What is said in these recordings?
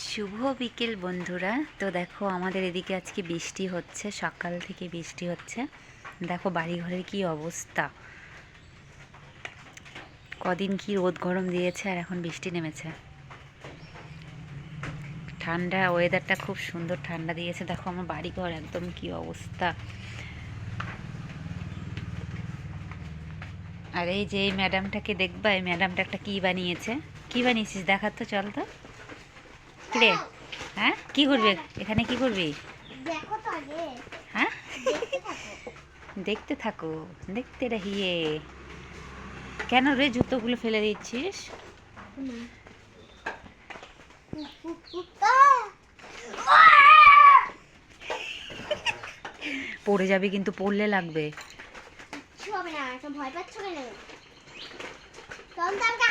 শুভ বিকেল বন্ধুরা। তো দেখো আমাদের এদিকে আজকে বৃষ্টি হচ্ছে, সকাল থেকে বৃষ্টি হচ্ছে। দেখো বাড়িঘরের কি অবস্থা, কদিন কি রোদ গরম দিয়েছে আর এখন বৃষ্টি নেমেছে। ঠান্ডা ওয়েদারটা খুব সুন্দর ঠান্ডা দিয়েছে। দেখো আমার বাড়িঘর একদম কি অবস্থা। আর এই যে এই ম্যাডামটাকে দেখবা, এই ম্যাডামটা একটা কি বানিয়েছে। কি বানিয়েছিস দেখা তো, চল তো। কিরে, হ্যাঁ কি করবি এখানে, কি করবি? হ্যাঁ দেখতে থাকো, দেখতে রহিয়ে। কেন রে জুতোগুলো ফেলে দিচ্ছিস? পড়ে যাবে কিন্তু, পড়লে লাগবে। ভয় পাচ্ছ কেন? তখন তো আমাকে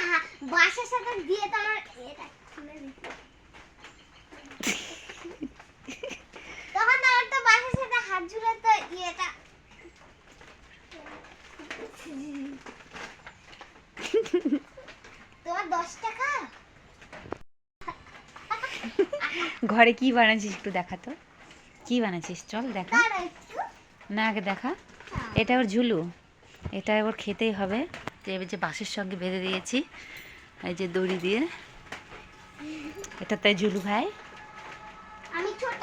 বাসের সাথে দিয়ে তো আমার এটা খুলে দিত। তখন আমার তো বাসের সাথে হাত ঝুলে তো এটা তোমার 10 টাকা। ঘরে কি বানাচ্ছিস একটু দেখা তো, কি বানাচ্ছিস চল দেখা। না আগে দেখা। এটা ওর ঝুলু, এটা ওর খেতেই হবে। যে বাঁশের সঙ্গে বেঁধে দিয়েছি এই যে দড়ি দিয়ে, এটা তাই ঝুলু ভাই। আমি ছোট।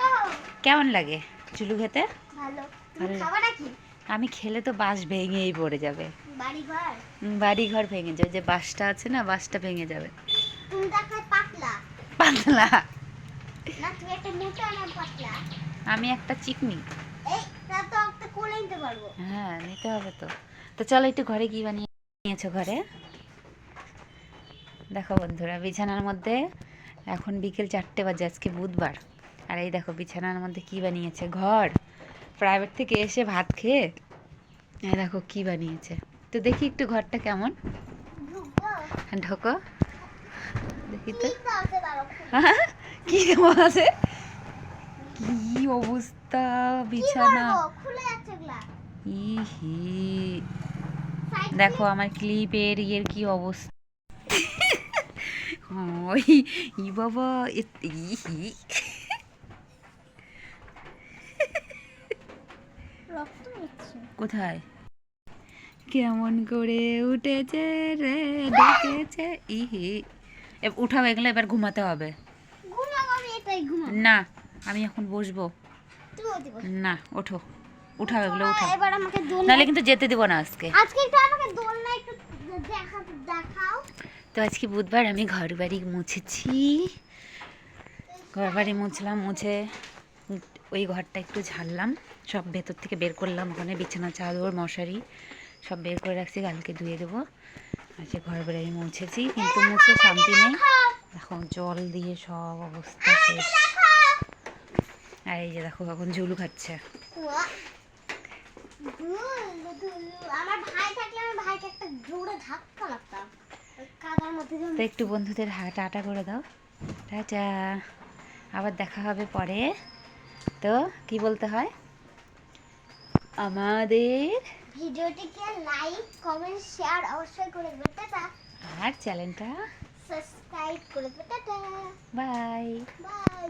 কেমন লাগে ঝুলু খেতে? ভালো। ভালো। খাবার কি? আমি খেলে তো বাঁশ ভেঙেই পড়ে যাবে। বাড়ি ঘর ভেঙে যাবে, যে বাঁশটা আছে না, বাঁশটা ভেঙে যাবে। তুমি দেখো পাতলা পাতলা না, তুমি একটা মোটা না পাতলা। আমি একটা চিকনি। এই তা তো একটা কোলে নিতে পারবো। হ্যাঁ নিতে হবে তো। তো চলো একটু ঘরে কি বানিয়েছো ঘরে দেখো বন্ধুরা। বিছানার মধ্যে এখন বিকেল 4টে বাজে, আজকে বুধবার। আর এই দেখো বিছানার মধ্যে কি বানিয়েছে। ঘর প্রাইভেট থেকে এসে ভাত খেয়ে এই দেখো কি বানিয়েছে। তো দেখি একটু ঘরটা কেমন। ঢোকো দেখি তো। কি কেমন আছে, কি অবস্থা বিছানা। ইহি দেখো আমার ক্লিপের ইয়ের কি অবস্থা। ওই ই বাবা, ইহি কোথায় কেমন করে উঠেছে রে, ডেকেছে। ইহি উঠাও এগুলো, এবার ঘুমাতে হবে। না আমি এখন বসবো না, ওঠো উঠাও এগুলো, উঠাও। এবার আমাকে নাহলে কিন্তু যেতে দিব না আজকে। আজকে একটু আমাকে দোলনা একটু দেখাও। তো আজকে বুধবার, আমি ঘর বাড়ি মুছেছি। ঘর বাড়ি মুছলাম, মুছে ওই ঘরটা একটু ঝাড়লাম, সব ভেতর থেকে বের করলাম। ওখানে বিছানা চাদর মশারি সব বের করে রাখছি, কালকে ধুয়ে দেবো। আজকে ঘর বাড়ি মুছেছি, কিন্তু মুছে শান্তি নেই। এখন জল দিয়ে সব অবস্থা শেষ। আর এই যে দেখো এখন ঝুলু খাচ্ছে। আমার ভাই থাকলে আমি ভাইকে একটা জোরে ধাক্কা লাগতাম কাদার মধ্যে। তো একটু বন্ধুদের টাটা করে দাও। টাটা, আবার দেখা হবে পরে। তো কি বলতে হয়, আমাদের ভিডিওটিকে লাইক কমেন্ট শেয়ার অবশ্যই করে দেবেন। টাটা। আর চ্যানেলটা সাবস্ক্রাইব করে দেবেন। Tata bye. বাই।